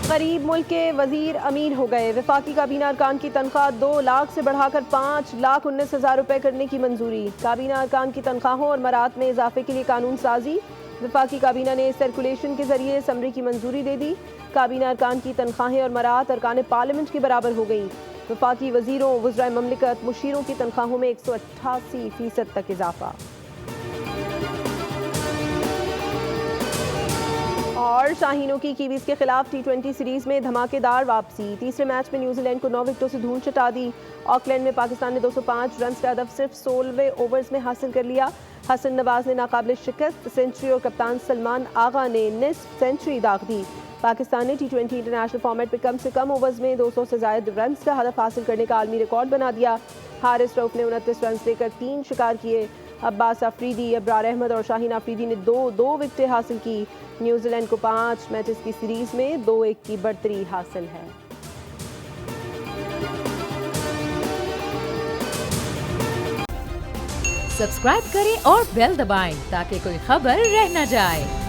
करीब मुल्क के वजीर अमीर हो गए। वफाकी काबीना अरकान की तनख्वाह 2 लाख से बढ़ाकर 5,19,000 रुपए करने की मंजूरी। काबीना अरकान की तनख्वाहों और मरात में इजाफे के लिए कानून साजी। वफाकी काबीना ने सर्कुलेशन के जरिए समरी की मंजूरी दे दी। काबीना अरकान की तनख्वाहें और मरात अरकान पार्लियामेंट के बराबर हो गई। वफाकी वजीरों, वज़राए ममलिकत, मुशीरों की तनख्वाहों में 188% तक इजाफा। और शाहीनों की कीवीज के खिलाफ T20 सीरीज में धमाकेदार वापसी। तीसरे मैच में न्यूजीलैंड को 9 विकेटों से धूल चटा दी। ऑकलैंड में पाकिस्तान ने 205 रन का हदफ सिर्फ 16वें ओवर्स में हासिल कर लिया। हसन नवाज ने नाकाबिल शिकस्त सेंचुरी और कप्तान सलमान आगा ने निस्फ सेंचुरी दाग दी। पाकिस्तान ने T20 इंटरनेशनल फॉर्मेट में कम से कम ओवर्स में 200 से ज्यादा रन का हदफ हासिल करने का आलमी रिकॉर्ड बना दिया। हारिस रऊफ ने 29 रन लेकर 3 शिकार किए। अब्बास अफरीदी, अब्रार अहमद और शाहीन अफरीदी ने दो विकेटें हासिल की। न्यूजीलैंड को 5 मैचेस की सीरीज में 2-1 की बढ़तरी हासिल है। सब्सक्राइब करें और बेल दबाएं ताकि कोई खबर रह न जाए।